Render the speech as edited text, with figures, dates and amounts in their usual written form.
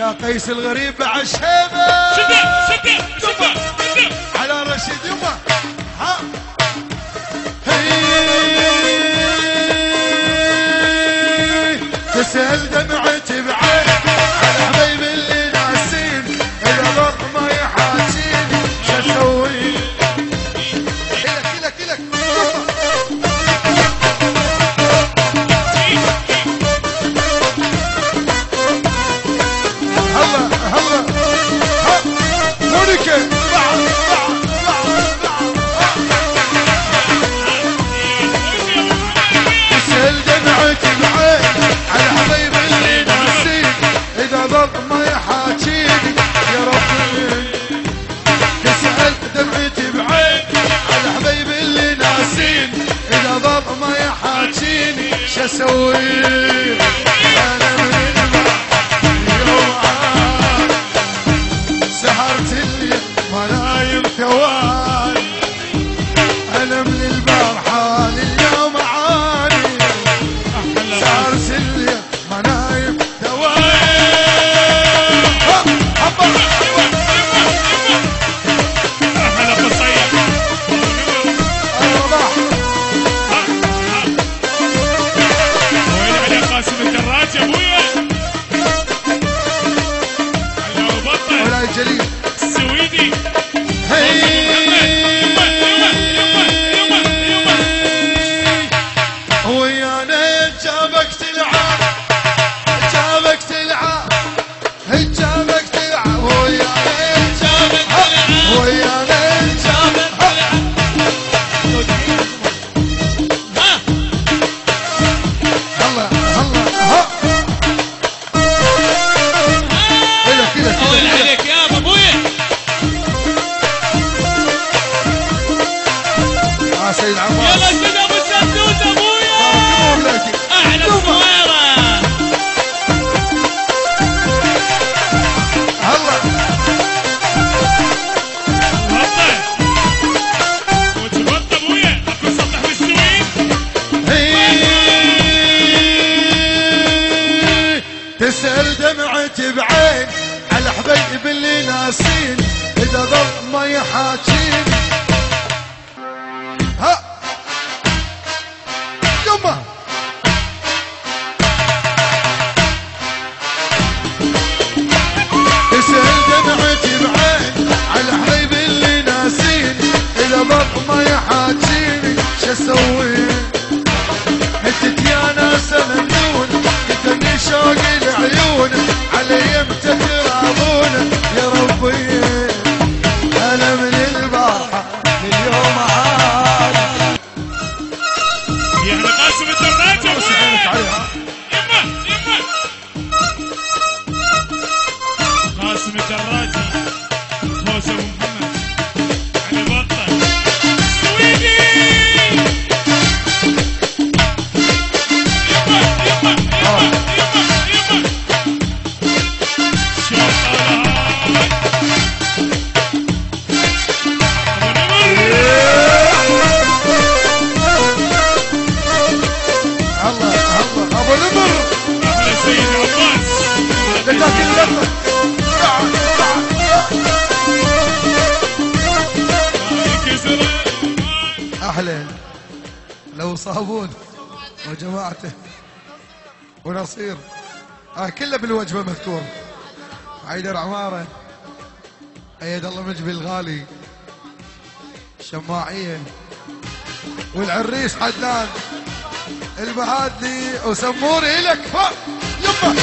على قيس الغريب بعد شيبه شكر على رشيد يما ها تسهل دمعتي بعين على حبيبي اللي ناسين اذا ضل ما يحاجيني شو اسوي لك هلا مونيكا تسهل دمعتي بعين على حبيبي اللي ناسين اذا ضل ما يحاجيني يا ربي تسهل دمعتي بعين على حبيبي اللي ناسين اذا ضل ما يحاجيني شو اسوي انا من اليوم سهرت الليل ما نايم ثوان انا من البارحه لليوم عاني سهرت الليل ما نايم ثوان هلا قصير وين علي قاسم الدراج يا ابويا على ابو بطل ولا جليل السويدي ويانا جابك تلعب جابك تلعب جابك تلعب ويانا جابك تلعب ويانا جابك هلا كذا طول عليك يا ابويا سيد عمار يلا سيد ابو السندوس ابويا احلى صويره هلا وتبطل ابويا اكو سطح بالسويد تسأل دمعتي بعين على حبيبي اللي ناسين اذا ضل ما يحاجين ها يما تسأل دمعتي بعين على حبيبي اللي ناسين اذا ضل ما يحاجيني شو اسوي حتت يا ناس ممنون كتبني شوقي العيون علي امتى تراضون يا ربي انا من البارحه لليوم عاد يا اهل قاسم الدراج يا ابويا عليها يما قاسم الدراجي فوز ابو محمد علي بطل السويدي الله ابو نمر احلى سيد عباس لكن لفه احلى لو صابون وجماعته ونصير كله بالوجبه مذكور عيدر عماره ايد الله مجبي الغالي شماعيه والعريس حدان البهادلي وسموري لك يما